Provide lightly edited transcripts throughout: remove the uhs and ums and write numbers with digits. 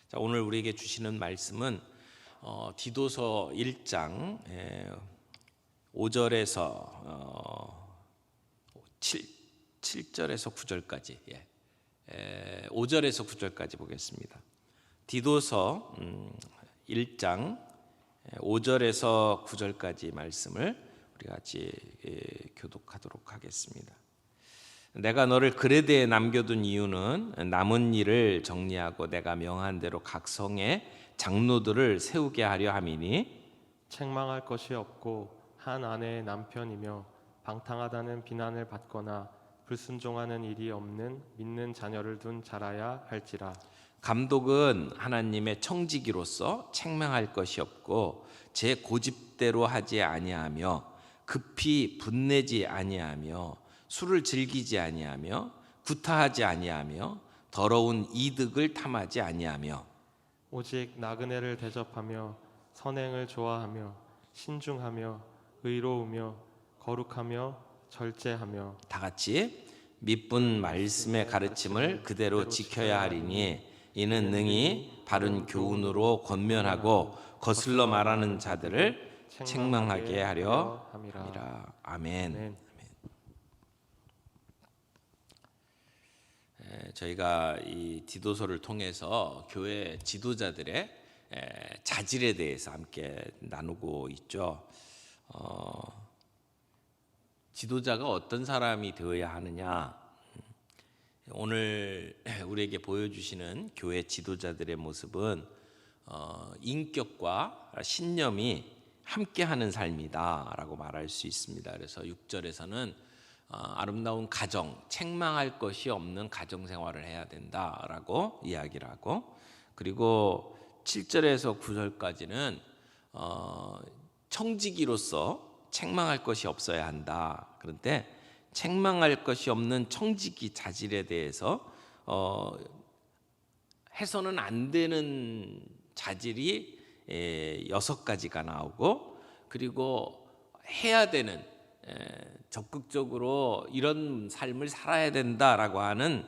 자, 오늘 우리에게 주시는 말씀은 디도서 1장 5절에서 7절에서 9절까지 5절에서 9절까지 보겠습니다. 디도서 1장 5절에서 9절까지 말씀을 우리 같이 교독하도록 하겠습니다. 내가 너를 그레데에 남겨둔 이유는 남은 일을 정리하고 내가 명한 대로 각 성에 장로들을 세우게 하려 함이니 책망할 것이 없고 한 아내의 남편이며 방탕하다는 비난을 받거나 불순종하는 일이 없는 믿는 자녀를 둔 자라야 할지라. 감독은 하나님의 청지기로서 책망할 것이 없고 제 고집대로 하지 아니하며 급히 분내지 아니하며 술을 즐기지 아니하며 구타하지 아니하며 더러운 이득을 탐하지 아니하며 오직 나그네를 대접하며 선행을 좋아하며 신중하며 의로우며 거룩하며 절제하며 다 같이 믿분 말씀의 가르침을 그대로 지켜야 하리니 이는 능히 바른 교훈으로 권면하고 거슬러 말하는 자들을 책망하게 하려 함이라. 아멘. 저희가 이 디도서를 통해서 교회 지도자들의 자질에 대해서 함께 나누고 있죠. 지도자가 어떤 사람이 되어야 하느냐? 오늘 우리에게 보여주시는 교회 지도자들의 모습은 인격과 신념이 함께하는 삶이다라고 말할 수 있습니다. 그래서 6절에서는 아름다운 가정, 책망할 것이 없는 가정 생활을 해야 된다라고 이야기를 하고, 그리고 7절에서 9절까지는 청지기로서 책망할 것이 없어야 한다. 그런데 책망할 것이 없는 청지기 자질에 대해서 해서는 안 되는 자질이 6가지가 나오고, 그리고 해야 되는 적극적으로 이런 삶을 살아야 된다라고 하는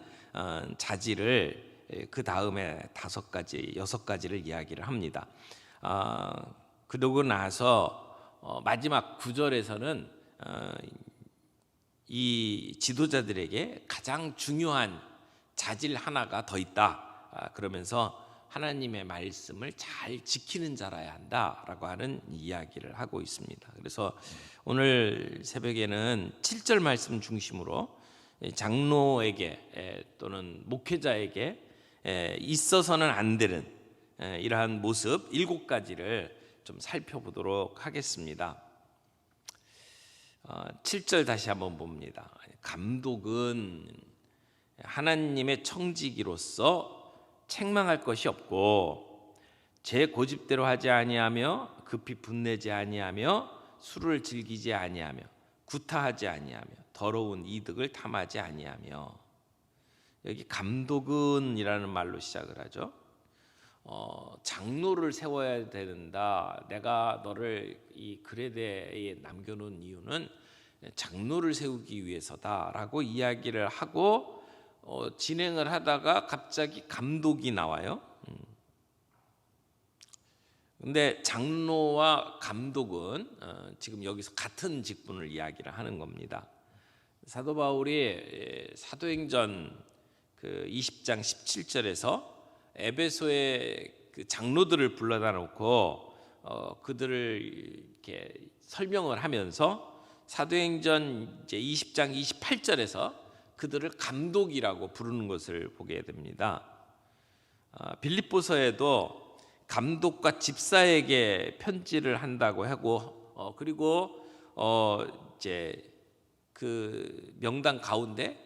자질을 그 다음에 5가지, 6가지를 이야기를 합니다. 그러고 나서 마지막 9절에서는 이 지도자들에게 가장 중요한 자질 하나가 더 있다. 그러면서 하나님의 말씀을 잘 지키는 자라야 한다라고 하는 이야기를 하고 있습니다. 그래서 오늘 새벽에는 7절 말씀 중심으로 장로에게 또는 목회자에게 있어서는 안 되는 이러한 모습 7가지를 좀 살펴보도록 하겠습니다. 7절 다시 한번 봅니다. 감독은 하나님의 청지기로서 책망할 것이 없고 제 고집대로 하지 아니하며 급히 분내지 아니하며 술을 즐기지 아니하며 구타하지 아니하며 더러운 이득을 탐하지 아니하며, 여기 감독은이라는 말로 시작을 하죠. 장로를 세워야 된다. 내가 너를 이 그레데에 남겨놓은 이유는 장로를 세우기 위해서다라고 이야기를 하고 진행을 하다가 갑자기 감독이 나와요. 근데 장로와 감독은 지금 여기서 같은 직분을 이야기를 하는 겁니다. 사도 바울이 사도행전 20장 17절에서 에베소의 그 장로들을 불러다 놓고 그들을 이렇게 설명을 하면서 사도행전 이제 20장 28절에서 그들을 감독이라고 부르는 것을 보게 됩니다. 빌립보서에도 감독과 집사에게 편지를 한다고 하고, 그리고 이제 그 명단 가운데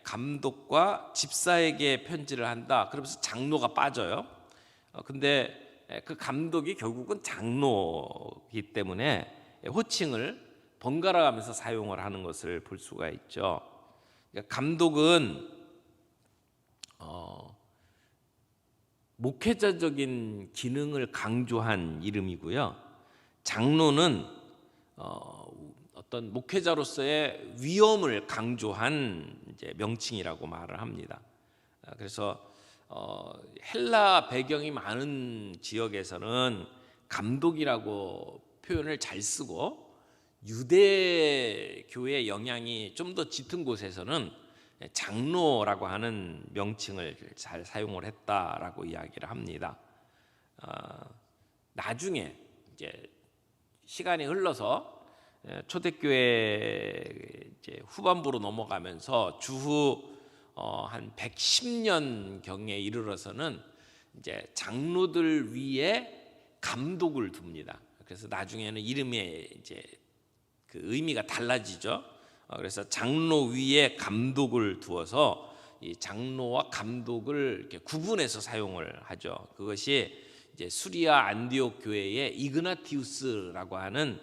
감독과 집사에게 편지를 한다. 그러면서 장로가 빠져요. 근데 그 감독이 결국은 장로이기 때문에 호칭을 번갈아 가면서 사용을 하는 것을 볼 수가 있죠. 감독은 목회자적인 기능을 강조한 이름이고요. 장로는 어떤 목회자로서의 위엄을 강조한 이제 명칭이라고 말을 합니다. 그래서 헬라 배경이 많은 지역에서는 감독이라고 표현을 잘 쓰고, 유대 교회 영향이 좀 더 짙은 곳에서는 장로라고 하는 명칭을 잘 사용을 했다라고 이야기를 합니다. 나중에 이제 시간이 흘러서 초대교회 이제 후반부로 넘어가면서 주후 한 110년 경에 이르러서는 이제 장로들 위에 감독을 둡니다. 그래서 나중에는 이름의 이제 그 의미가 달라지죠. 그래서 장로 위에 감독을 두어서 이 장로와 감독을 이렇게 구분해서 사용을 하죠. 그것이 이제 수리아 안디옥 교회의 이그나티우스라고 하는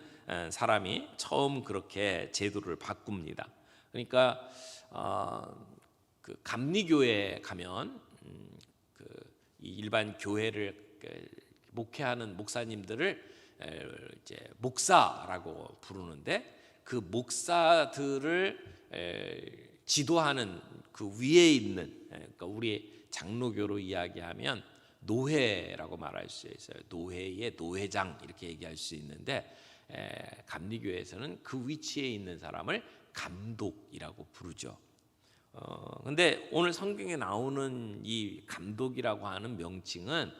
사람이 처음 그렇게 제도를 바꿉니다. 그러니까 그 감리교회에 가면 그 일반 교회를 목회하는 목사님들을 이제 목사라고 부르는데, 그 목사들을 지도하는 그 위에 있는, 그러니까 우리 장로교로 이야기하면 노회라고 말할 수 있어요. 노회의 노회장 이렇게 얘기할 수 있는데, 감리교회에서는 그 위치에 있는 사람을 감독이라고 부르죠. 근데 오늘 성경에 나오는 이 감독이라고 하는 명칭은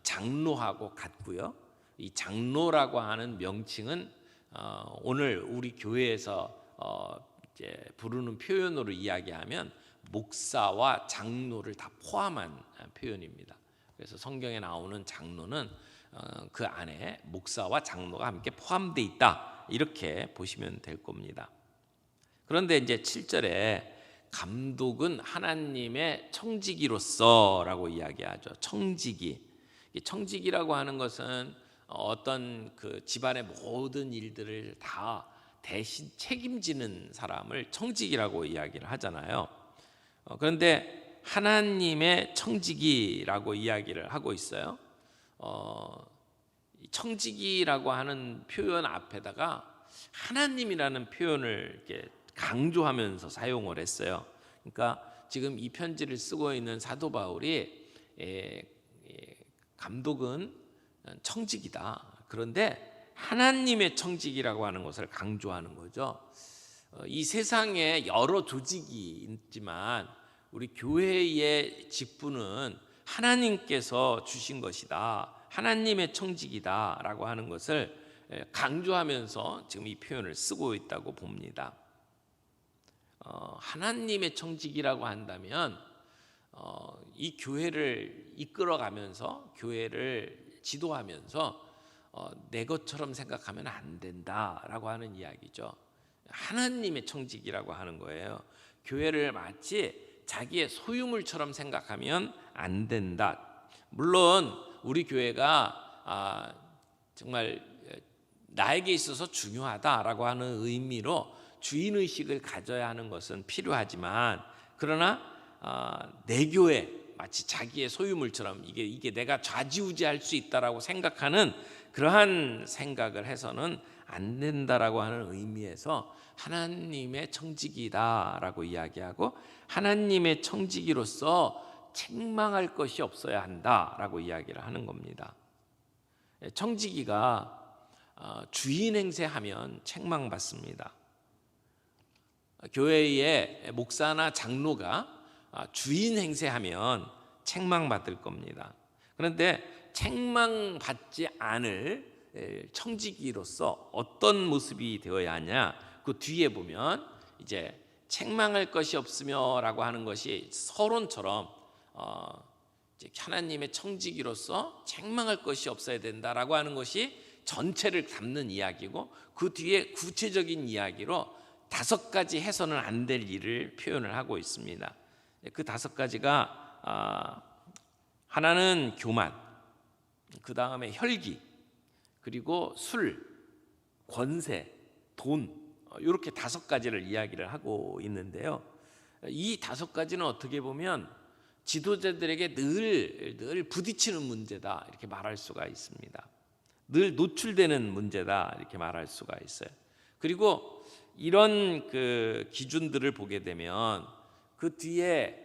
장로하고 같고요. 이 장로라고 하는 명칭은 오늘 우리 교회에서 이제 부르는 표현으로 이야기하면 목사와 장로를 다 포함한 표현입니다. 그래서 성경에 나오는 장로는 그 안에 목사와 장로가 함께 포함되어 있다, 이렇게 보시면 될 겁니다. 그런데 이제 7절에 감독은 하나님의 청지기로서라고 이야기하죠. 청지기라고 하는 것은 어떤 그 집안의 모든 일들을 다 대신 책임지는 사람을 청지기라고 이야기를 하잖아요. 그런데 하나님의 청지기라고 이야기를 하고 있어요. 청지기라고 하는 표현 앞에다가 하나님이라는 표현을 이렇게 강조하면서 사용을 했어요. 그러니까 지금 이 편지를 쓰고 있는 사도 바울이 감독은 청지기다, 그런데 하나님의 청지기라고 하는 것을 강조하는 거죠. 이 세상에 여러 조직이 있지만 우리 교회의 직분은 하나님께서 주신 것이다, 하나님의 청지기다라고 하는 것을 강조하면서 지금 이 표현을 쓰고 있다고 봅니다. 하나님의 청지기라고 한다면 이 교회를 이끌어가면서, 교회를 지도하면서 내 것처럼 생각하면 안 된다라고 하는 이야기죠. 하나님의 청지기라고 하는 거예요. 교회를 마치 자기의 소유물처럼 생각하면 안 된다. 물론 우리 교회가 정말 나에게 있어서 중요하다라고 하는 의미로 주인의식을 가져야 하는 것은 필요하지만, 그러나 내 교회 마치 자기의 소유물처럼 이게 내가 좌지우지할 수 있다라고 생각하는 그러한 생각을 해서는 안 된다라고 하는 의미에서 하나님의 청지기다라고 이야기하고, 하나님의 청지기로서 책망할 것이 없어야 한다라고 이야기를 하는 겁니다. 청지기가 주인 행세하면 책망받습니다. 교회의 목사나 장로가 주인 행세하면 책망받을 겁니다. 그런데 책망받지 않을 청지기로서 어떤 모습이 되어야 하냐, 그 뒤에 보면 이제 책망할 것이 없으며라고 하는 것이 서론처럼 이제 하나님의 청지기로서 책망할 것이 없어야 된다라고 하는 것이 전체를 담는 이야기고, 그 뒤에 구체적인 이야기로 5가지 해서는 안 될 일을 표현을 하고 있습니다. 그 5가지가 하나는 교만, 그 다음에 혈기, 그리고 술, 권세, 돈, 이렇게 5가지를 이야기를 하고 있는데요. 이 5가지는 어떻게 보면 지도자들에게 늘 부딪히는 문제다, 이렇게 말할 수가 있습니다. 늘 노출되는 문제다, 이렇게 말할 수가 있어요. 그리고 이런 그 기준들을 보게 되면 그 뒤에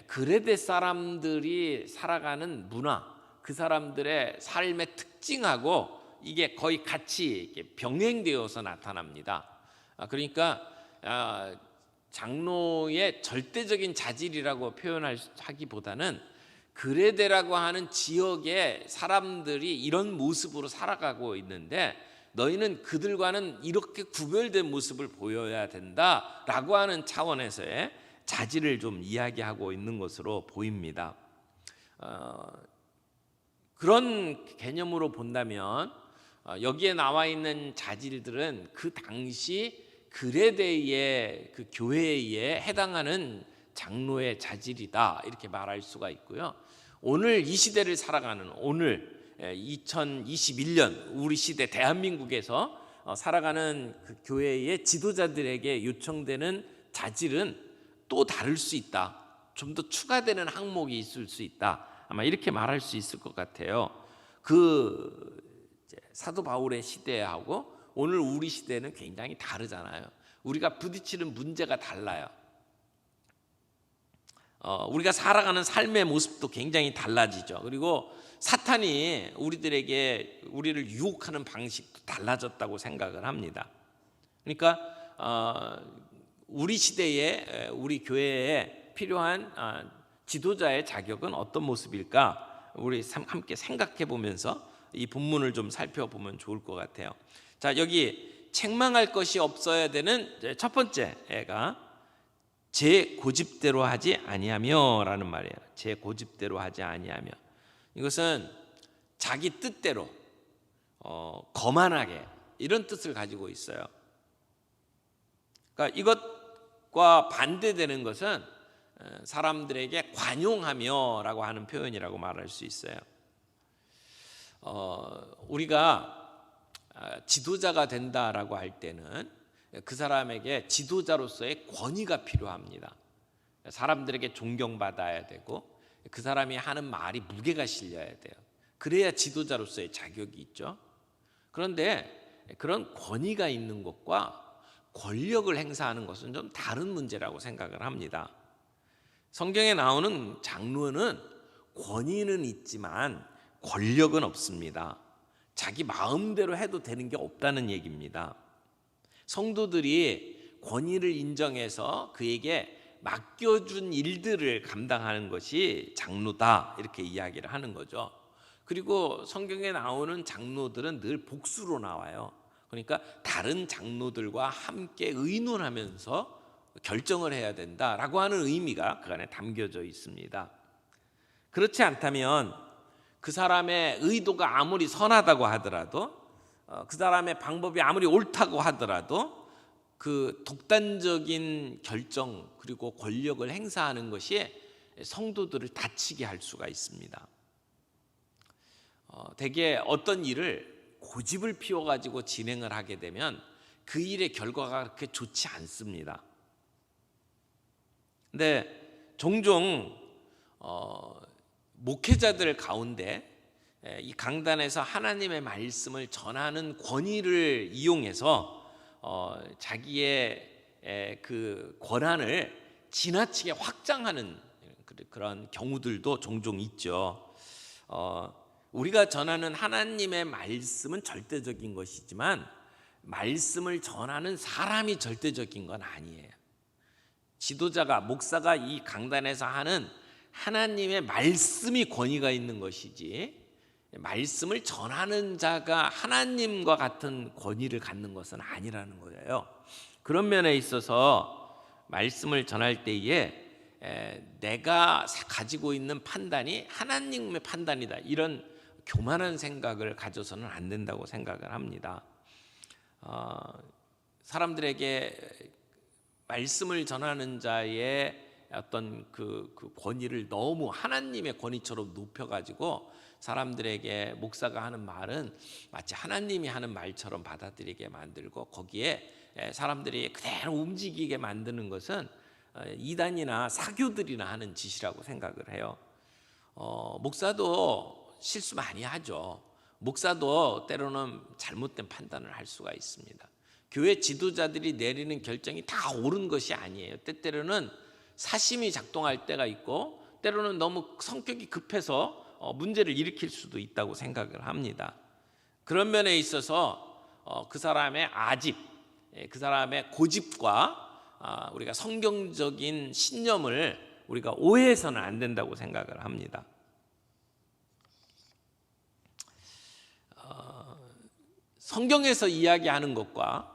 그레데 사람들이 살아가는 문화, 그 사람들의 삶의 특징하고 이게 거의 같이 이렇게 병행되어서 나타납니다. 그러니까 장로의 절대적인 자질이라고 표현하기보다는 그레데라고 하는 지역의 사람들이 이런 모습으로 살아가고 있는데 너희는 그들과는 이렇게 구별된 모습을 보여야 된다라고 하는 차원에서의 자질을 좀 이야기하고 있는 것으로 보입니다. 그런 개념으로 본다면 여기에 나와 있는 자질들은 그 당시 그레데의 그 교회에 해당하는 장로의 자질이다 이렇게 말할 수가 있고요. 오늘 이 시대를 살아가는 오늘 2021년 우리 시대 대한민국에서 살아가는 그 교회의 지도자들에게 요청되는 자질은 또 다를 수 있다. 좀 더 추가되는 항목이 있을 수 있다. 아마 이렇게 말할 수 있을 것 같아요. 그 사도 바울의 시대하고 오늘 우리 시대는 굉장히 다르잖아요. 우리가 부딪히는 문제가 달라요. 우리가 살아가는 삶의 모습도 굉장히 달라지죠. 그리고 사탄이 우리를 유혹하는 방식도 달라졌다고 생각을 합니다. 그러니까 우리 시대에 우리 교회에 필요한 지도자의 자격은 어떤 모습일까? 우리 함께 생각해 보면서 이 본문을 좀 살펴보면 좋을 것 같아요. 자, 여기 책망할 것이 없어야 되는 첫 번째 애가 제 고집대로 하지 아니하며라는 말이에요. 제 고집대로 하지 아니하며. 이것은 자기 뜻대로 거만하게 이런 뜻을 가지고 있어요. 그러니까 이것과 반대되는 것은 사람들에게 관용하며라고 하는 표현이라고 말할 수 있어요. 우리가 지도자가 된다라고 할 때는 그 사람에게 지도자로서의 권위가 필요합니다. 사람들에게 존경받아야 되고 그 사람이 하는 말이 무게가 실려야 돼요. 그래야 지도자로서의 자격이 있죠. 그런데 그런 권위가 있는 것과 권력을 행사하는 것은 좀 다른 문제라고 생각을 합니다. 성경에 나오는 장로는 권위는 있지만 권력은 없습니다. 자기 마음대로 해도 되는 게 없다는 얘기입니다. 성도들이 권위를 인정해서 그에게 맡겨준 일들을 감당하는 것이 장로다 이렇게 이야기를 하는 거죠. 그리고 성경에 나오는 장로들은 늘 복수로 나와요. 그러니까 다른 장로들과 함께 의논하면서 결정을 해야 된다라고 하는 의미가 그 안에 담겨져 있습니다. 그렇지 않다면 그 사람의 의도가 아무리 선하다고 하더라도 그 사람의 방법이 아무리 옳다고 하더라도 그 독단적인 결정 그리고 권력을 행사하는 것이 성도들을 다치게 할 수가 있습니다. 대개 어떤 일을 고집을 피워가지고 진행을 하게 되면 그 일의 결과가 그렇게 좋지 않습니다. 근데 종종 목회자들 가운데 이 강단에서 하나님의 말씀을 전하는 권위를 이용해서 자기의 그 권한을 지나치게 확장하는 그런 경우들도 종종 있죠. 우리가 전하는 하나님의 말씀은 절대적인 것이지만 말씀을 전하는 사람이 절대적인 건 아니에요. 지도자가 목사가 이 강단에서 하는 하나님의 말씀이 권위가 있는 것이지 말씀을 전하는 자가 하나님과 같은 권위를 갖는 것은 아니라는 거예요. 그런 면에 있어서 말씀을 전할 때에 내가 가지고 있는 판단이 하나님의 판단이다 이런 교만한 생각을 가져서는 안 된다고 생각을 합니다. 사람들에게 말씀을 전하는 자의 어떤 그 권위를 너무 하나님의 권위처럼 높여가지고 사람들에게 목사가 하는 말은 마치 하나님이 하는 말처럼 받아들이게 만들고 거기에 사람들이 그대로 움직이게 만드는 것은 이단이나 사교들이나 하는 짓이라고 생각을 해요. 목사도 실수 많이 하죠. 목사도 때로는 잘못된 판단을 할 수가 있습니다. 교회 지도자들이 내리는 결정이 다 옳은 것이 아니에요. 때때로는 사심이 작동할 때가 있고 때로는 너무 성격이 급해서 문제를 일으킬 수도 있다고 생각을 합니다. 그런 면에 있어서 그 사람의 아집, 그 사람의 고집과 우리가 성경적인 신념을 우리가 오해해서는 안 된다고 생각을 합니다. 성경에서 이야기하는 것과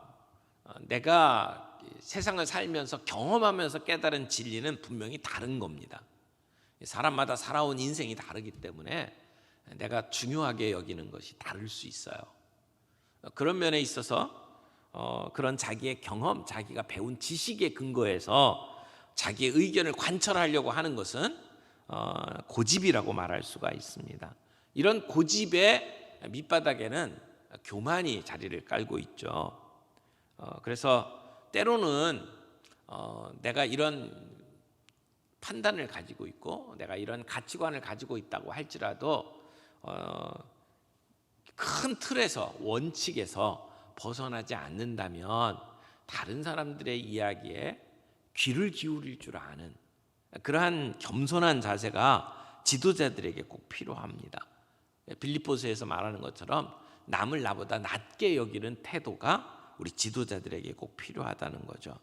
내가 세상을 살면서 경험하면서 깨달은 진리는 분명히 다른 겁니다. 사람마다 살아온 인생이 다르기 때문에 내가 중요하게 여기는 것이 다를 수 있어요. 그런 면에 있어서 그런 자기의 경험, 자기가 배운 지식에 근거해서 자기의 의견을 관철하려고 하는 것은 고집이라고 말할 수가 있습니다. 이런 고집의 밑바닥에는 교만이 자리를 깔고 있죠. 그래서 때로는 내가 이런 판단을 가지고 있고 내가 이런 가치관을 가지고 있다고 할지라도 큰 틀에서 원칙에서 벗어나지 않는다면 다른 사람들의 이야기에 귀를 기울일 줄 아는 그러한 겸손한 자세가 지도자들에게 꼭 필요합니다. 빌립보서에서 말하는 것처럼 남을 나보다 낮게 여기는 태도가 우리 지도자들에게 꼭 필요하다는 거죠.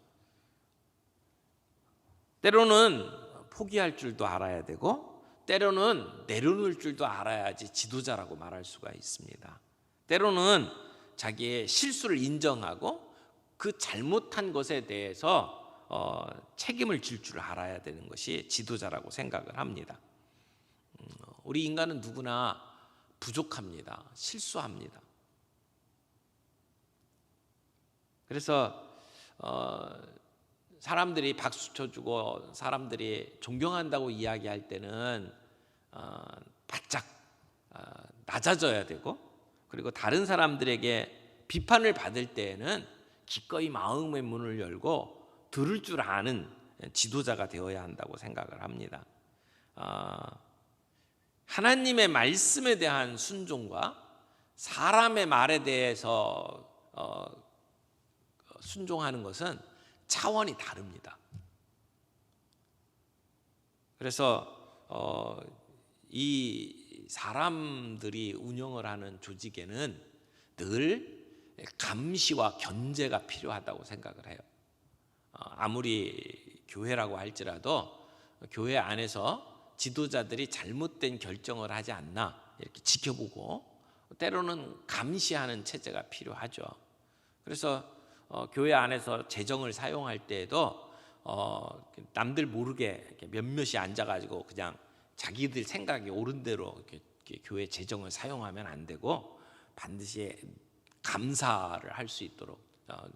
때로는 포기할 줄도 알아야 되고 때로는 내려놓을 줄도 알아야지 지도자라고 말할 수가 있습니다. 때로는 자기의 실수를 인정하고 그 잘못한 것에 대해서 책임을 질 줄 알아야 되는 것이 지도자라고 생각을 합니다. 우리 인간은 누구나 부족합니다. 실수합니다. 그래서 사람들이 박수 쳐주고 사람들이 존경한다고 이야기할 때는 바짝 낮아져야 되고 그리고 다른 사람들에게 비판을 받을 때에는 기꺼이 마음의 문을 열고 들을 줄 아는 지도자가 되어야 한다고 생각을 합니다. 하나님의 말씀에 대한 순종과 사람의 말에 대해서 순종하는 것은 차원이 다릅니다. 그래서 이 사람들이 운영을 하는 조직에는 늘 감시와 견제가 필요하다고 생각을 해요. 아무리 교회라고 할지라도 교회 안에서 지도자들이 잘못된 결정을 하지 않나 이렇게 지켜보고 때로는 감시하는 체제가 필요하죠. 그래서 교회 안에서 재정을 사용할 때에도 남들 모르게 이렇게 몇몇이 앉아가지고 그냥 자기들 생각이 옳은 대로 이렇게 교회 재정을 사용하면 안 되고 반드시 감사를 할 수 있도록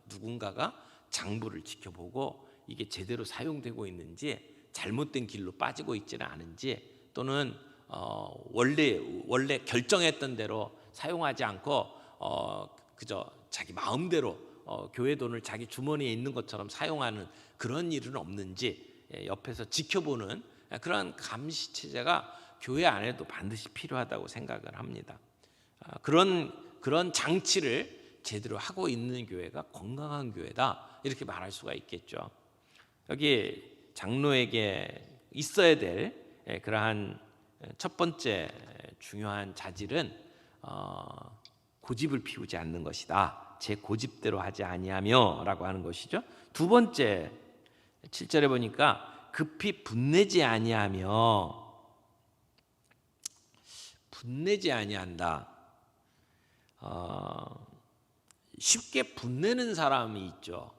누군가가 장부를 지켜보고 이게 제대로 사용되고 있는지 잘못된 길로 빠지고 있지는 않은지 또는 원래 결정했던 대로 사용하지 않고 그저 자기 마음대로 교회 돈을 자기 주머니에 있는 것처럼 사용하는 그런 일은 없는지 옆에서 지켜보는 그런 감시 체제가 교회 안에도 반드시 필요하다고 생각을 합니다. 그런 장치를 제대로 하고 있는 교회가 건강한 교회다 이렇게 말할 수가 있겠죠. 여기 장로에게 있어야 될 그러한 첫 번째 중요한 자질은 고집을 피우지 않는 것이다. 제 고집대로 하지 아니하며라고 하는 것이죠. 두 번째 7절에 보니까 급히 분내지 아니하며 분내지 아니한다. 쉽게 분내는 사람이 있죠.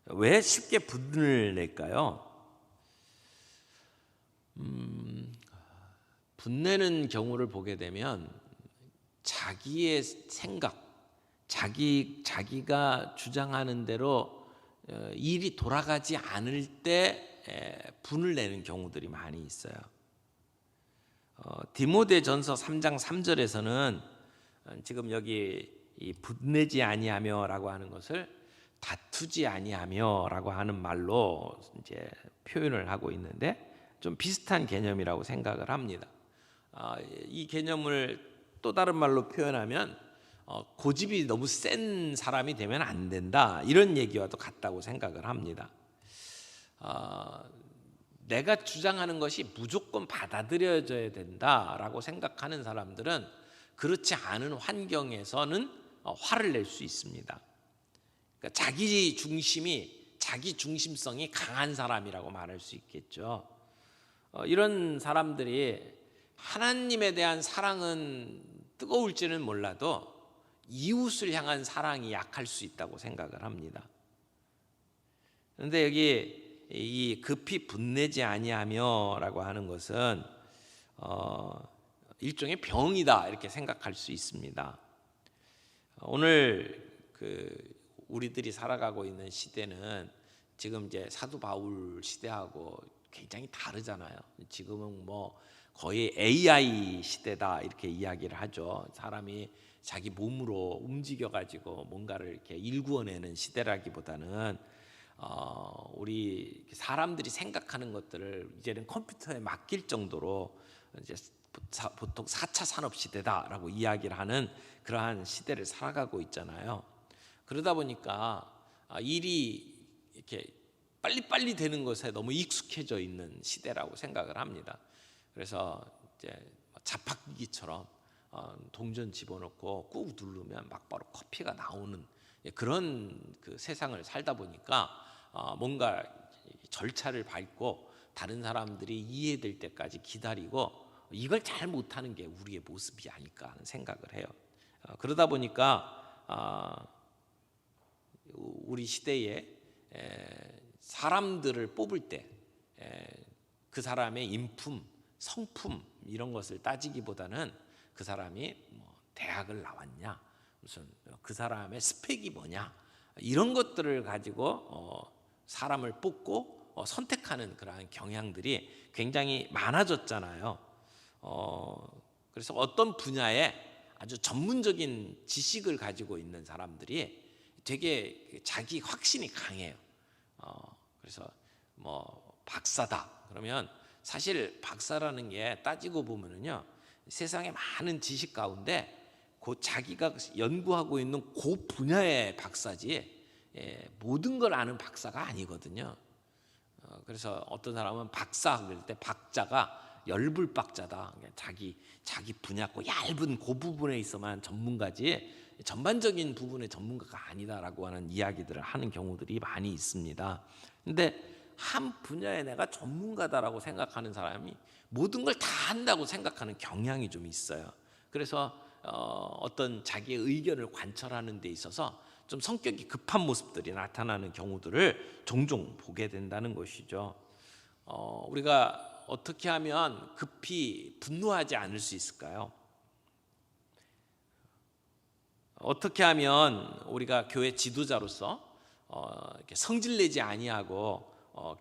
왜 쉽게 분을 낼까요? 분내는 경우를 보게 되면 자기의 생각, 자기가 주장하는 대로 일이 돌아가지 않을 때 분을 내는 경우들이 많이 있어요. 디모데전서 3장 3절에서는 지금 여기 이 분내지 아니하며라고 하는 것을 다투지 아니하며라고 하는 말로 이제 표현을 하고 있는데 좀 비슷한 개념이라고 생각을 합니다. 이 개념을 또 다른 말로 표현하면 고집이 너무 센 사람이 되면 안 된다 이런 얘기와도 같다고 생각을 합니다. 내가 주장하는 것이 무조건 받아들여져야 된다라고 생각하는 사람들은 그렇지 않은 환경에서는 화를 낼 수 있습니다. 그러니까 자기 중심성이 강한 사람이라고 말할 수 있겠죠. 이런 사람들이 하나님에 대한 사랑은 뜨거울지는 몰라도 이웃을 향한 사랑이 약할 수 있다고 생각을 합니다. 그런데 여기 이 급히 분내지 아니하며라고 하는 것은 일종의 병이다 이렇게 생각할 수 있습니다. 오늘 우리들이 살아가고 있는 시대는 지금 이제 사도 바울 시대하고 굉장히 다르잖아요. 지금은 뭐 거의 AI 시대다 이렇게 이야기를 하죠. 사람이 자기 몸으로 움직여 가지고 뭔가를 이렇게 일구어내는 시대라기보다는 우리 사람들이 생각하는 것들을 이제는 컴퓨터에 맡길 정도로 이제 보통 4차 산업 시대다라고 이야기를 하는 그러한 시대를 살아가고 있잖아요. 그러다 보니까 일이 이렇게 빨리빨리 되는 것에 너무 익숙해져 있는 시대라고 생각을 합니다. 그래서 이제 자판기처럼 동전 집어넣고 꾹 누르면 막 바로 커피가 나오는 그런 세상을 살다 보니까 뭔가 절차를 밟고 다른 사람들이 이해될 때까지 기다리고 이걸 잘 못하는 게 우리의 모습이 아닐까 하는 생각을 해요. 그러다 보니까 우리 시대에 사람들을 뽑을 때 그 사람의 인품, 성품 이런 것을 따지기보다는 그 사람이 뭐 대학을 나왔냐, 무슨 그 사람의 스펙이 뭐냐 이런 것들을 가지고 사람을 뽑고 선택하는 그러한 경향들이 굉장히 많아졌잖아요. 그래서 어떤 분야에 아주 전문적인 지식을 가지고 있는 사람들이 되게 자기 확신이 강해요. 그래서 뭐 박사다 그러면 사실 박사라는 게 따지고 보면은요 세상에 많은 지식 가운데 그 자기가 연구하고 있는 그 분야의 박사지 모든 걸 아는 박사가 아니거든요. 그래서 어떤 사람은 박사 그럴 때 박자가 열불박자다. 자기 분야 고 얇은 그 부분에 있어만 전문가지 전반적인 부분의 전문가가 아니다라고 하는 이야기들을 하는 경우들이 많이 있습니다. 근데 한 분야에 내가 전문가다라고 생각하는 사람이 모든 걸 다 한다고 생각하는 경향이 좀 있어요. 그래서 어떤 자기의 의견을 관철하는 데 있어서 좀 성격이 급한 모습들이 나타나는 경우들을 종종 보게 된다는 것이죠. 우리가 어떻게 하면 급히 분노하지 않을 수 있을까요? 어떻게 하면 우리가 교회 지도자로서 이렇게 성질내지 아니하고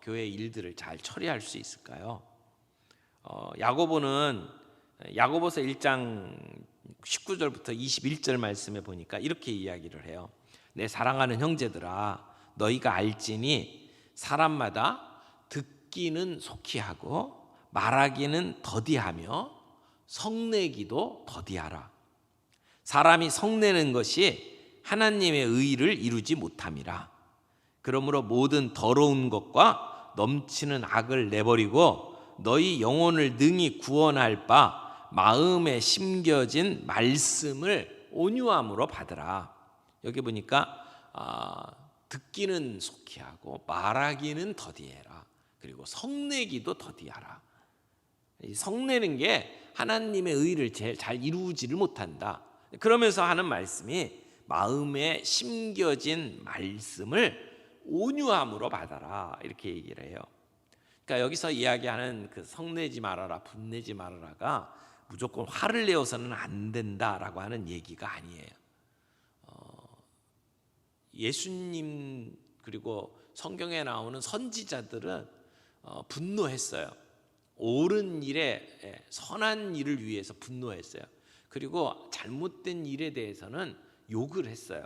교회 일들을 잘 처리할 수 있을까요? 야고보서 1장 19절부터 21절 말씀에 보니까 이렇게 이야기를 해요. 내 사랑하는 형제들아 너희가 알지니 사람마다 듣기는 속히 하고 말하기는 더디하며 성내기도 더디하라. 사람이 성내는 것이 하나님의 의를 이루지 못함이라. 그러므로 모든 더러운 것과 넘치는 악을 내버리고 너희 영혼을 능히 구원할 바 마음에 심겨진 말씀을 온유함으로 받으라. 여기 보니까 듣기는 속히 하고 말하기는 더디해라. 그리고 성내기도 더디하라. 이 성내는 게 하나님의 의를 제일 잘 이루지를 못한다. 그러면서 하는 말씀이 마음에 심겨진 말씀을 온유함으로 받아라 이렇게 얘기를 해요. 그러니까 여기서 이야기하는 그 성내지 말아라, 분내지 말아라가 무조건 화를 내어서는 안 된다라고 하는 얘기가 아니에요. 예수님 그리고 성경에 나오는 선지자들은 분노했어요. 옳은 일에 선한 일을 위해서 분노했어요. 그리고 잘못된 일에 대해서는 욕을 했어요.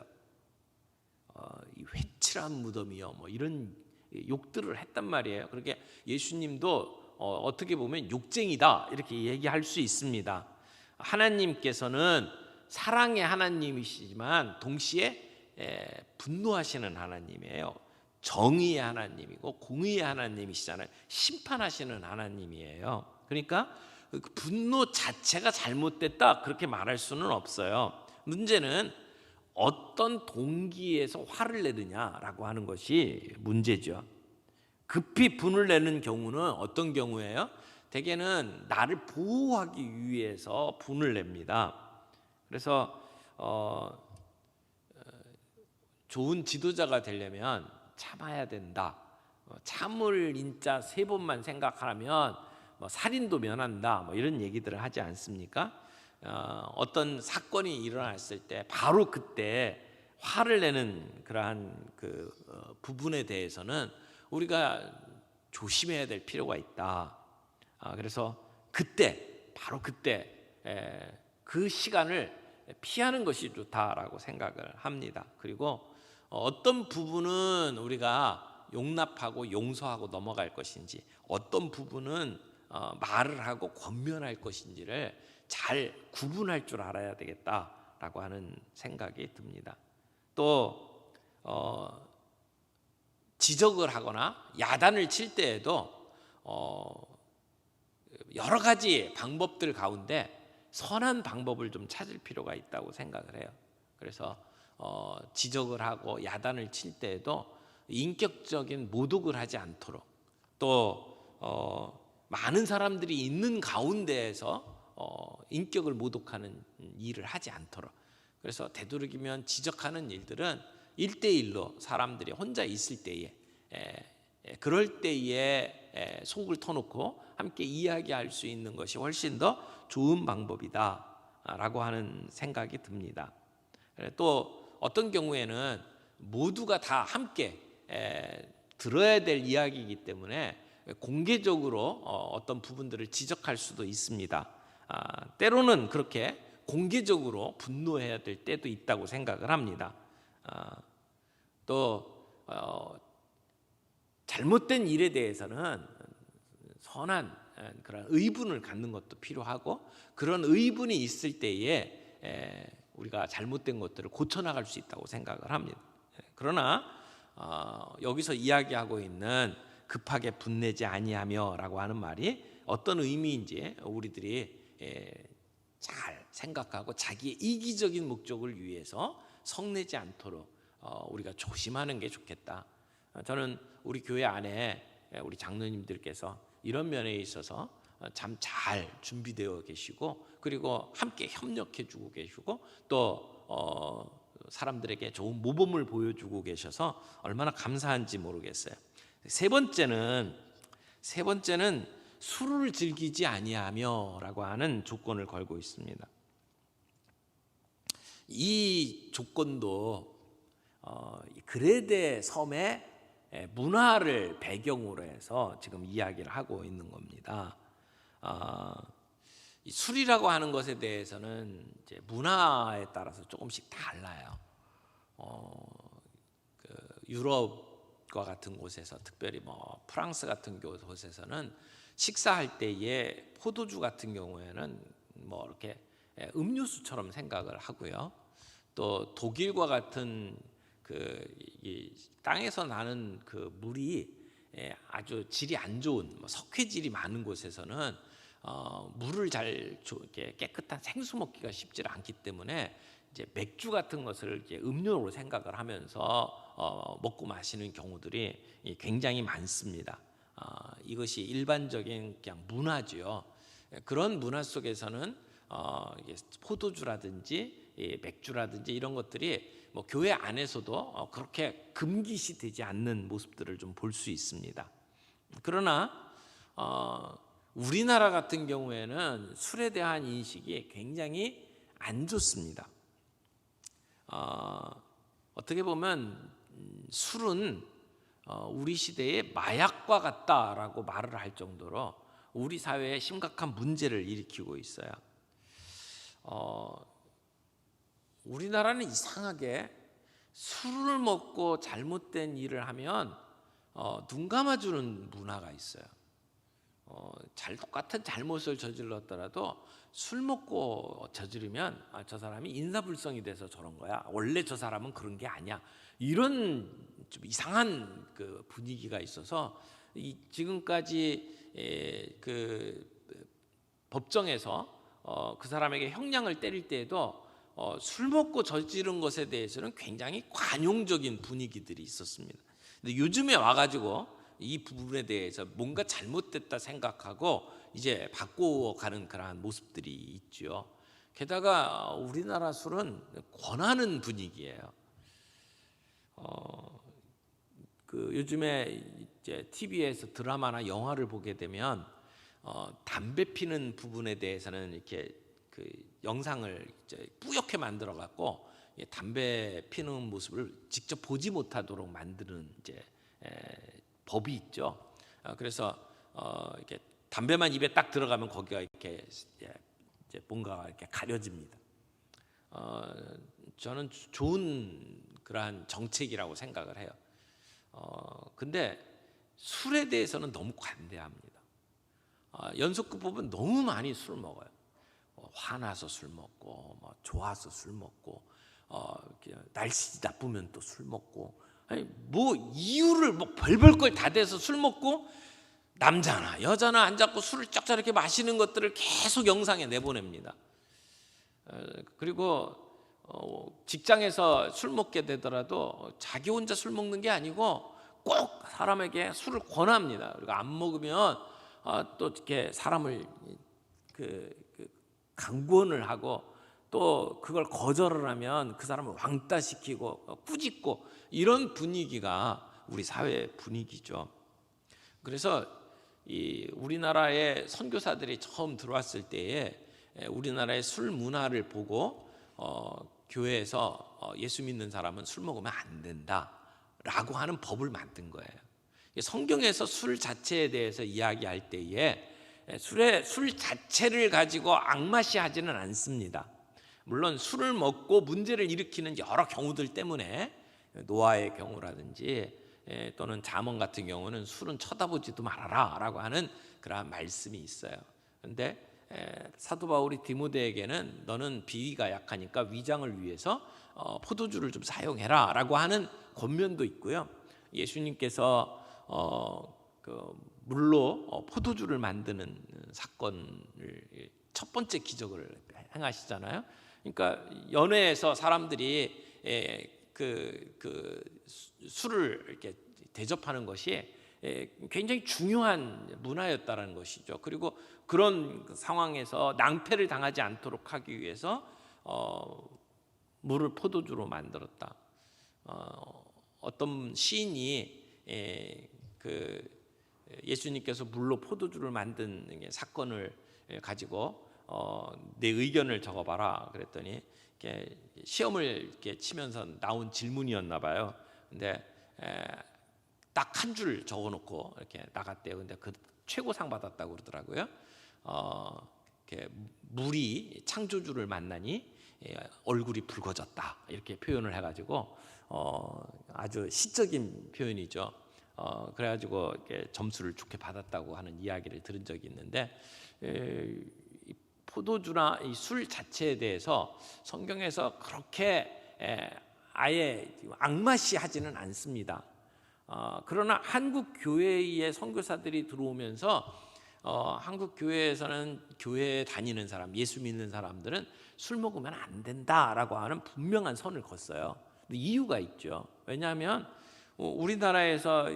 이 회칠한 무덤이요, 뭐 이런 욕들을 했단 말이에요. 그렇게 예수님도 어떻게 보면 욕쟁이다 이렇게 얘기할 수 있습니다. 하나님께서는 사랑의 하나님이시지만 동시에 분노하시는 하나님이에요. 정의의 하나님이고 공의의 하나님이시잖아요. 심판하시는 하나님이에요. 그러니까 그 분노 자체가 잘못됐다 그렇게 말할 수는 없어요. 문제는 어떤 동기에서 화를 내느냐라고 하는 것이 문제죠. 급히 분을 내는 경우는 어떤 경우예요? 대개는 나를 보호하기 위해서 분을 냅니다. 그래서 좋은 지도자가 되려면 참아야 된다. 참을 인자 3번만 생각하면 살인도 면한다. 이런 얘기들을 하지 않습니까? 어떤 사건이 일어났을 때 바로 그때 화를 내는 그러한 부분에 대해서는 우리가 조심해야 될 필요가 있다. 그래서 바로 그때 그 시간을 피하는 것이 좋다라고 생각을 합니다. 그리고 어떤 부분은 우리가 용납하고 용서하고 넘어갈 것인지, 어떤 부분은 말을 하고 권면할 것인지를 잘 구분할 줄 알아야 되겠다라고 하는 생각이 듭니다. 또 지적을 하거나 야단을 칠 때에도 여러 가지 방법들 가운데 선한 방법을 좀 찾을 필요가 있다고 생각을 해요. 그래서 지적을 하고 야단을 칠 때에도 인격적인 모독을 하지 않도록, 또 많은 사람들이 있는 가운데에서 인격을 모독하는 일을 하지 않도록, 그래서 되도록이면 지적하는 일들은 1대1로 사람들이 혼자 있을 때에 그럴 때에 속을 터놓고 함께 이야기할 수 있는 것이 훨씬 더 좋은 방법이다라고 하는 생각이 듭니다. 또 어떤 경우에는 모두가 다 함께 들어야 될 이야기이기 때문에 공개적으로 어떤 부분들을 지적할 수도 있습니다. 때로는 그렇게 공개적으로 분노해야 될 때도 있다고 생각을 합니다. 또 잘못된 일에 대해서는 선한 그런 의분을 갖는 것도 필요하고, 그런 의분이 있을 때에 우리가 잘못된 것들을 고쳐나갈 수 있다고 생각을 합니다. 그러나 여기서 이야기하고 있는 급하게 분내지 아니하며라고 하는 말이 어떤 의미인지 우리들이 잘 생각하고 자기의 이기적인 목적을 위해서 성내지 않도록 우리가 조심하는 게 좋겠다. 저는 우리 교회 안에 우리 장로님들께서 이런 면에 있어서 참 잘 준비되어 계시고, 그리고 함께 협력해 주고 계시고, 또 사람들에게 좋은 모범을 보여주고 계셔서 얼마나 감사한지 모르겠어요. 세 번째는 술을 즐기지 아니하며라고 하는 조건을 걸고 있습니다. 이 조건도 그레데 섬의 문화를 배경으로 해서 지금 이야기를 하고 있는 겁니다. 이 술이라고 하는 것에 대해서는 이제 문화에 따라서 조금씩 달라요. 유럽과 같은 곳에서, 특별히 프랑스 같은 곳에서는 식사할 때에 포도주 같은 경우에는 이렇게 음료수처럼 생각을 하고요. 또 독일과 같은 이 땅에서 나는 그 물이 아주 질이 안 좋은 석회질이 많은 곳에서는 물을 잘 이렇게 깨끗한 생수 먹기가 쉽지 않기 때문에 이제 맥주 같은 것을 이제 음료로 생각을 하면서 먹고 마시는 경우들이 굉장히 많습니다. 이것이 일반적인 그냥 문화죠. 그런 문화 속에서는 포도주라든지 맥주라든지 이런 것들이 교회 안에서도 그렇게 금기시 되지 않는 모습들을 좀 볼 수 있습니다. 그러나 우리나라 같은 경우에는 술에 대한 인식이 굉장히 안 좋습니다. 어떻게 보면 술은 우리 시대의 마약과 같다라고 말을 할 정도로 우리 사회에 심각한 문제를 일으키고 있어요. 우리나라는 이상하게 술을 먹고 잘못된 일을 하면 눈 감아주는 문화가 있어요. 똑같은 잘못을 저질렀더라도 술 먹고 저지르면 저 사람이 인사불성이 돼서 저런 거야, 원래 저 사람은 그런 게 아니야, 이런 좀 이상한 그 분위기가 있어서 지금까지 그 법정에서 그 사람에게 형량을 때릴 때에도 술 먹고 저지른 것에 대해서는 굉장히 관용적인 분위기들이 있었습니다. 근데 요즘에 와가지고 이 부분에 대해서 뭔가 잘못됐다 생각하고 이제 바꿔가는 그러한 모습들이 있죠. 게다가 우리나라 술은 권하는 분위기예요. 그 요즘에 이제 TV에서 드라마나 영화를 보게 되면 담배 피는 부분에 대해서는 이렇게 그 영상을 이제 뿌옇게 만들어 갖고 담배 피는 모습을 직접 보지 못하도록 만드는 이제 법이 있죠. 그래서 이렇게 담배만 입에 딱 들어가면 거기가 이렇게 이제 뭔가 이렇게 가려집니다. 저는 좋은 그러한 정책이라고 생각을 해요. 근데 술에 대해서는 너무 관대합니다. 연속급법은 너무 많이 술 먹어요. 화나서 술 먹고, 뭐 좋아서 술 먹고, 날씨 나쁘면 또 술 먹고, 아니 뭐 이유를 뭐 별별 걸 다 대서 술 먹고 남자나 여자나 안 잡고 술을 쫙쫙 이렇게 마시는 것들을 계속 영상에 내보냅니다. 그리고 직장에서 술 먹게 되더라도 자기 혼자 술 먹는 게 아니고 꼭 사람에게 술을 권합니다. 그리고 안 먹으면 또 이렇게 사람을 강권을 하고 또 그걸 거절을 하면 그 사람을 왕따시키고 꾸짖고 이런 분위기가 우리 사회 분위기죠. 그래서 이 우리나라의 선교사들이 처음 들어왔을 때에 우리나라의 술 문화를 보고 교회에서 예수 믿는 사람은 술 먹으면 안 된다라고 하는 법을 만든 거예요. 성경에서 술 자체에 대해서 이야기할 때에 술 자체를 가지고 악마시하지는 않습니다. 물론 술을 먹고 문제를 일으키는 여러 경우들 때문에 노아의 경우라든지 또는 잠언 같은 경우는 술은 쳐다보지도 말아라라고 하는 그러한 말씀이 있어요. 그런데 사도 바울이 디모데에게는 너는 비위가 약하니까 위장을 위해서 포도주를 좀 사용해라라고 하는 권면도 있고요. 예수님께서 그 물로 포도주를 만드는 사건을 첫 번째 기적을 행하시잖아요. 그러니까 연회에서 사람들이 그 술을 이렇게 대접하는 것이 굉장히 중요한 문화였다라는 것이죠. 그리고 그런 상황에서 낭패를 당하지 않도록 하기 위해서 물을 포도주로 만들었다. 어떤 시인이 예수님께서 물로 포도주를 만든 사건을 가지고 내 의견을 적어봐라 그랬더니 이렇게 시험을 이렇게 치면서 나온 질문이었나 봐요. 근데 딱 한 줄 적어놓고 이렇게 나갔대요. 근데 그 최고상 받았다고 그러더라고요. 이렇게 물이 창조주를 만나니 얼굴이 붉어졌다 이렇게 표현을 해가지고 아주 시적인 표현이죠. 그래가지고 이렇게 점수를 좋게 받았다고 하는 이야기를 들은 적이 있는데 포도주나 이 술 자체에 대해서 성경에서 그렇게 아예 악마시하지는 않습니다. 그러나 한국 교회의 선교사들이 들어오면서 한국 교회에서는 교회에 다니는 사람, 예수 믿는 사람들은 술 먹으면 안 된다라고 하는 분명한 선을 걷어요. 근데 이유가 있죠. 왜냐하면 우리나라에서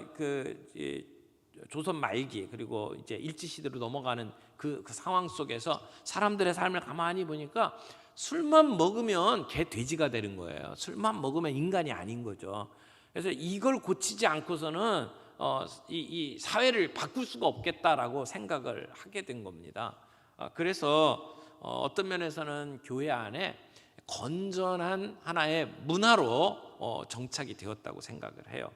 조선 말기 그리고 이제 일제 시대로 넘어가는 그 상황 속에서 사람들의 삶을 가만히 보니까 술만 먹으면 개 돼지가 되는 거예요. 술만 먹으면 인간이 아닌 거죠. 그래서 이걸 고치지 않고서는 이 사회를 바꿀 수가 없겠다라고 생각을 하게 된 겁니다. 그래서 어떤 면에서는 교회 안에 건전한 하나의 문화로 정착이 되었다고 생각을 해요.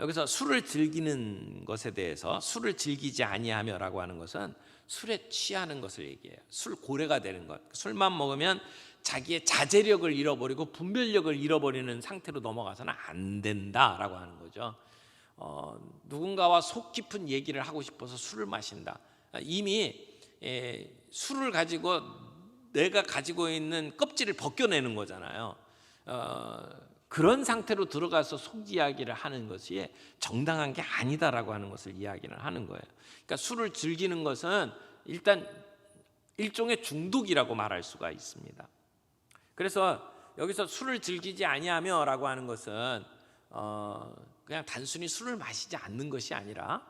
여기서 술을 즐기는 것에 대해서 술을 즐기지 아니하며라고 하는 것은 술에 취하는 것을 얘기해요. 술 고래가 되는 것. 술만 먹으면 자기의 자제력을 잃어버리고 분별력을 잃어버리는 상태로 넘어가서는 안 된다라고 하는 거죠. 누군가와 속 깊은 얘기를 하고 싶어서 술을 마신다. 이미 술을 가지고 내가 가지고 있는 껍질을 벗겨내는 거잖아요. 그런 상태로 들어가서 속 이야기를 하는 것이 정당한 게 아니다라고 하는 것을 이야기를 하는 거예요. 그러니까 술을 즐기는 것은 일단 일종의 중독이라고 말할 수가 있습니다. 그래서 여기서 술을 즐기지 아니하며라고 하는 것은 그냥 단순히 술을 마시지 않는 것이 아니라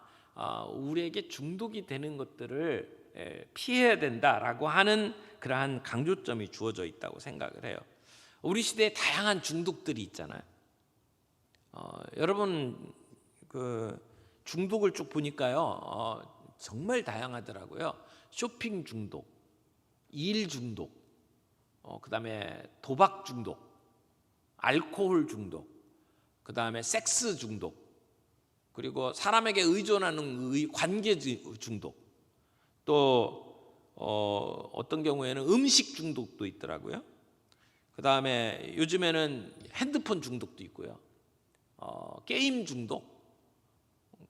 우리에게 중독이 되는 것들을 피해야 된다라고 하는 그러한 강조점이 주어져 있다고 생각을 해요. 우리 시대에 다양한 중독들이 있잖아요. 여러분 그 중독을 쭉 보니까요, 정말 다양하더라고요. 쇼핑 중독, 일 중독, 그다음에 도박 중독, 알코올 중독, 그다음에 섹스 중독, 그리고 사람에게 의존하는 관계 중독, 또 어떤 경우에는 음식 중독도 있더라고요. 그다음에 요즘에는 핸드폰 중독도 있고요. 게임 중독,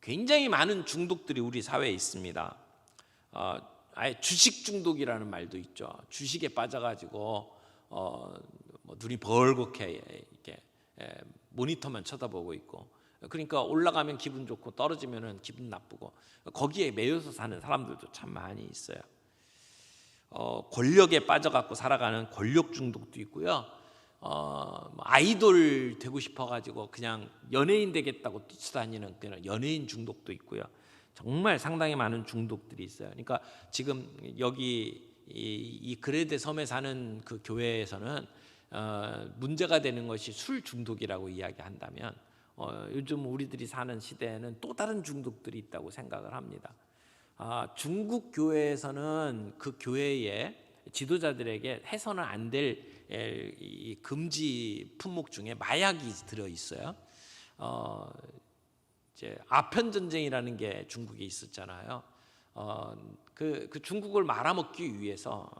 굉장히 많은 중독들이 우리 사회에 있습니다. 아예 주식 중독이라는 말도 있죠. 주식에 빠져가지고 뭐 눈이 벌겋게 이렇게 모니터만 쳐다보고 있고, 그러니까 올라가면 기분 좋고 떨어지면은 기분 나쁘고, 거기에 매여서 사는 사람들도 참 많이 있어요. 권력에 빠져갖고 살아가는 권력 중독도 있고요. 아이돌 되고 싶어가지고 그냥 연예인 되겠다고 뛰쳐다니는 그런 연예인 중독도 있고요. 정말 상당히 많은 중독들이 있어요. 그러니까 지금 여기 이 그레데 섬에 사는 그 교회에서는 문제가 되는 것이 술 중독이라고 이야기한다면, 요즘 우리들이 사는 시대에는 또 다른 중독들이 있다고 생각을 합니다. 중국 교회에서는 그 교회의 지도자들에게 해서는 안 될 금지 품목 중에 마약이 들어 있어요. 이제 아편 전쟁이라는 게 중국에 있었잖아요. 그 중국을 말아먹기 위해서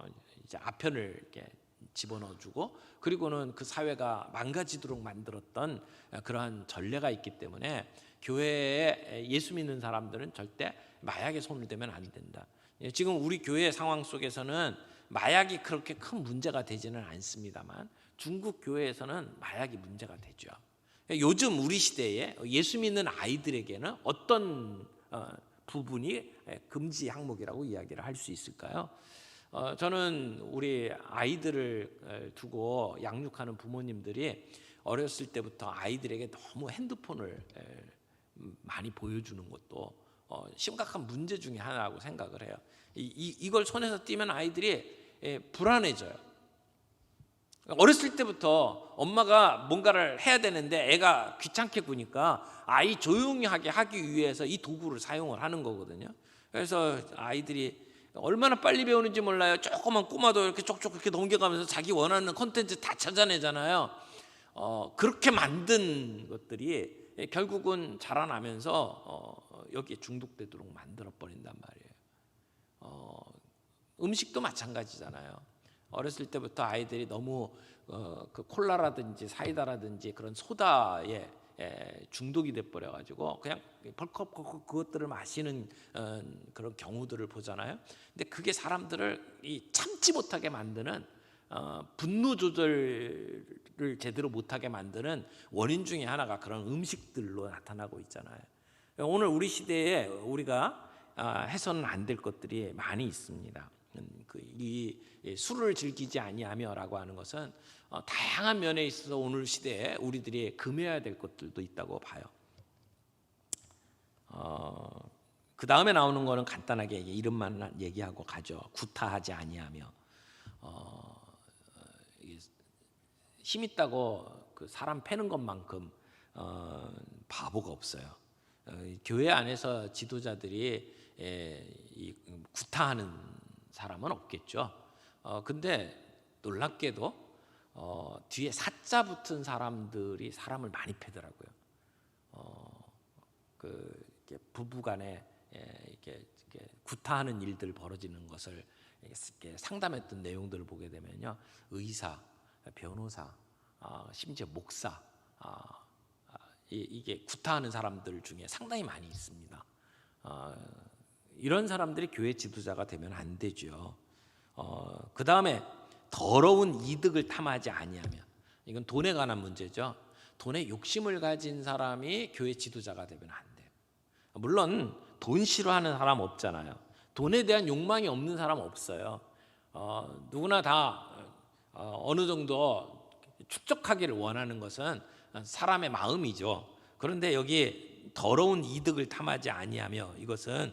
이제 아편을 이렇게 집어넣어주고, 그리고는 그 사회가 망가지도록 만들었던 그러한 전례가 있기 때문에 교회에 예수 믿는 사람들은 절대 마약에 손을 대면 안 된다. 지금 우리 교회 상황 속에서는 마약이 그렇게 큰 문제가 되지는 않습니다만, 중국 교회에서는 마약이 문제가 되죠. 요즘 우리 시대에 예수 믿는 아이들에게는 어떤 부분이 금지 항목이라고 이야기를 할 수 있을까요? 저는 우리 아이들을 두고 양육하는 부모님들이 어렸을 때부터 아이들에게 너무 핸드폰을 많이 보여주는 것도 심각한 문제 중에 하나라고 생각을 해요. 이걸 손에서 띄면 아이들이 불안해져요. 어렸을 때부터 엄마가 뭔가를 해야 되는데 애가 귀찮게 구니까 아이 조용히 하게 하기 위해서 이 도구를 사용을 하는 거거든요. 그래서 아이들이 얼마나 빨리 배우는지 몰라요. 조그만 꼬마도 이렇게 쪽쪽 이렇게 넘겨가면서 자기 원하는 콘텐츠 다 찾아내잖아요. 그렇게 만든 것들이 결국은 자라나면서 여기에 중독되도록 만들어 버린단 말이에요. 음식도 마찬가지잖아요. 어렸을 때부터 아이들이 너무 그 콜라라든지 사이다라든지 그런 소다에 중독이 돼 버려 가지고 그냥 벌컥 그것들을 마시는 그런 경우들을 보잖아요. 근데 그게 사람들을 참지 못하게 만드는, 분노 조절을 제대로 못하게 만드는 원인 중에 하나가 그런 음식들로 나타나고 있잖아요. 오늘 우리 시대에 우리가 해서는 안 될 것들이 많이 있습니다. 이 술을 즐기지 아니하며라고 하는 것은 다양한 면에 있어서 오늘 시대에 우리들이 금해야 될 것들도 있다고 봐요. 그 다음에 나오는 거는 간단하게 이름만 얘기하고 가죠. 구타하지 아니하며. 힘 있다고 그 사람 패는 것만큼 바보가 없어요. 교회 안에서 지도자들이 구타하는 사람은 없겠죠. 근데 놀랍게도 뒤에 사자 붙은 사람들이 사람을 많이 패더라고요. 이렇게 부부간에 이렇게 구타하는 일들 벌어지는 것을 이렇게 상담했던 내용들을 보게 되면요, 의사, 변호사, 심지어 목사, 이게 구타하는 사람들 중에 상당히 많이 있습니다. 이런 사람들이 교회 지도자가 되면 안 되죠. 그 다음에 더러운 이득을 탐하지 아니하며. 이건 돈에 관한 문제죠. 돈에 욕심을 가진 사람이 교회 지도자가 되면 안 돼요. 물론 돈 싫어하는 사람 없잖아요. 돈에 대한 욕망이 없는 사람 없어요. 누구나 다 어느 정도 축적하기를 원하는 것은 사람의 마음이죠. 그런데 여기 더러운 이득을 탐하지 아니하며, 이것은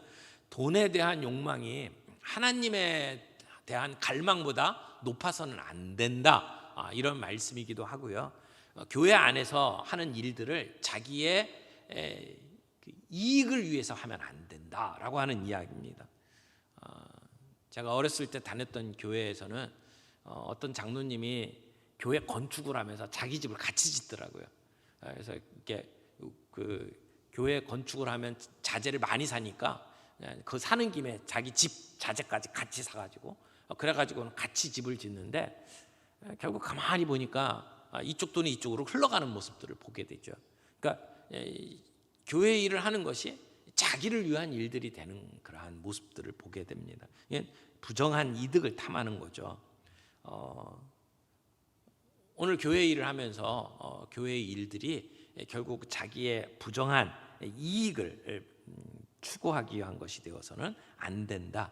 돈에 대한 욕망이 하나님에 대한 갈망보다 높아서는 안 된다, 이런 말씀이기도 하고요. 교회 안에서 하는 일들을 자기의 이익을 위해서 하면 안 된다라고 하는 이야기입니다. 제가 어렸을 때 다녔던 교회에서는 어떤 장로님이 교회 건축을 하면서 자기 집을 같이 짓더라고요. 그래서 이렇게 그 교회 건축을 하면 자재를 많이 사니까 그 사는 김에 자기 집 자재까지 같이 사가지고, 그래가지고는 같이 집을 짓는데 결국 가만히 보니까 이쪽 돈이 이쪽으로 흘러가는 모습들을 보게 되죠. 그러니까 교회 일을 하는 것이 자기를 위한 일들이 되는 그러한 모습들을 보게 됩니다. 부정한 이득을 탐하는 거죠. 오늘 교회 일을 하면서 교회의 일들이 결국 자기의 부정한 이익을 추구하기 위한 것이 되어서는 안 된다.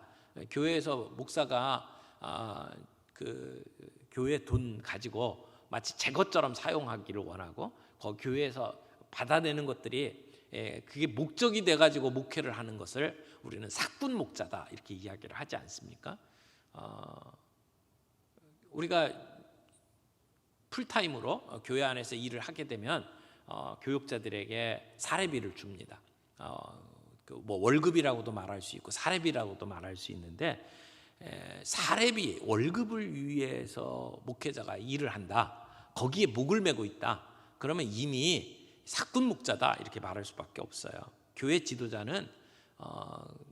교회에서 목사가 그 교회 돈 가지고 마치 제 것처럼 사용하기를 원하고, 그 교회에서 받아내는 것들이 그게 목적이 돼가지고 목회를 하는 것을 우리는 사꾼 목자다, 이렇게 이야기를 하지 않습니까? 우리가 풀타임으로 교회 안에서 일을 하게 되면 교육자들에게 사례비를 줍니다. 뭐 월급이라고도 말할 수 있고 사례비라고도 말할 수 있는데, 사례비, 월급을 위해서 목회자가 일을 한다, 거기에 목을 메고 있다, 그러면 이미 사꾼 목자다, 이렇게 말할 수밖에 없어요. 교회 지도자는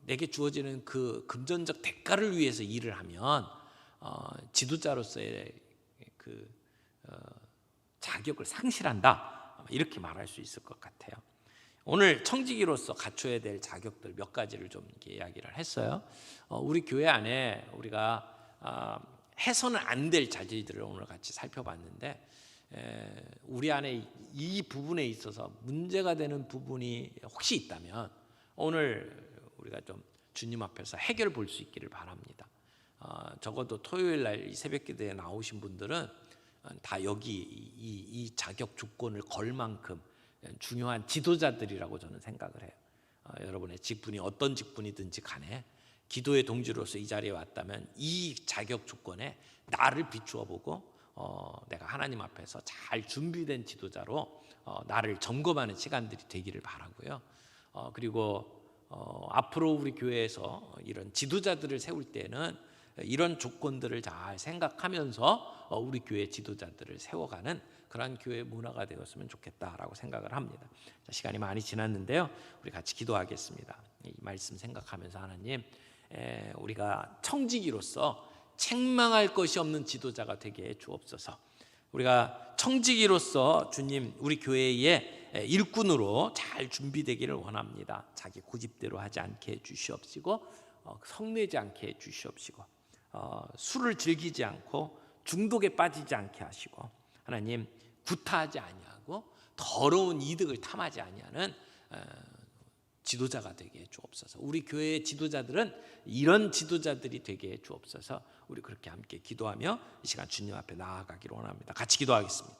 내게 주어지는 그 금전적 대가를 위해서 일을 하면 지도자로서의 그 자격을 상실한다, 이렇게 말할 수 있을 것 같아요. 오늘 청지기로서 갖춰야 될 자격들 몇 가지를 좀 이렇게 이야기를 했어요. 우리 교회 안에 우리가 해서는 안 될 자질들을 오늘 같이 살펴봤는데, 우리 안에 이 부분에 있어서 문제가 되는 부분이 혹시 있다면 오늘 우리가 좀 주님 앞에서 해결 볼 수 있기를 바랍니다. 적어도 토요일 날 이 새벽기도에 나오신 분들은 다 여기 이 자격 조건을 걸 만큼 중요한 지도자들이라고 저는 생각을 해요. 여러분의 직분이 어떤 직분이든지 간에 기도의 동지로서 이 자리에 왔다면 이 자격 조건에 나를 비추어 보고 내가 하나님 앞에서 잘 준비된 지도자로 나를 점검하는 시간들이 되기를 바라고요. 그리고 앞으로 우리 교회에서 이런 지도자들을 세울 때는 이런 조건들을 잘 생각하면서 우리 교회 지도자들을 세워가는 그러한 교회 문화가 되었으면 좋겠다라고 생각을 합니다. 자, 시간이 많이 지났는데요, 우리 같이 기도하겠습니다. 이 말씀 생각하면서 하나님, 우리가 청지기로서 책망할 것이 없는 지도자가 되게 해 주옵소서. 우리가 청지기로서 주님, 우리 교회의 일꾼으로 잘 준비되기를 원합니다. 자기 고집대로 하지 않게 해 주시옵시고, 성내지 않게 해 주시옵시고, 술을 즐기지 않고 중독에 빠지지 않게 하시고, 하나님, 구타하지 아니하고 더러운 이득을 탐하지 아니하는 지도자가 되게 해 주옵소서. 우리 교회의 지도자들은 이런 지도자들이 되게 해 주옵소서. 우리 그렇게 함께 기도하며 이 시간 주님 앞에 나아가기를 원합니다. 같이 기도하겠습니다.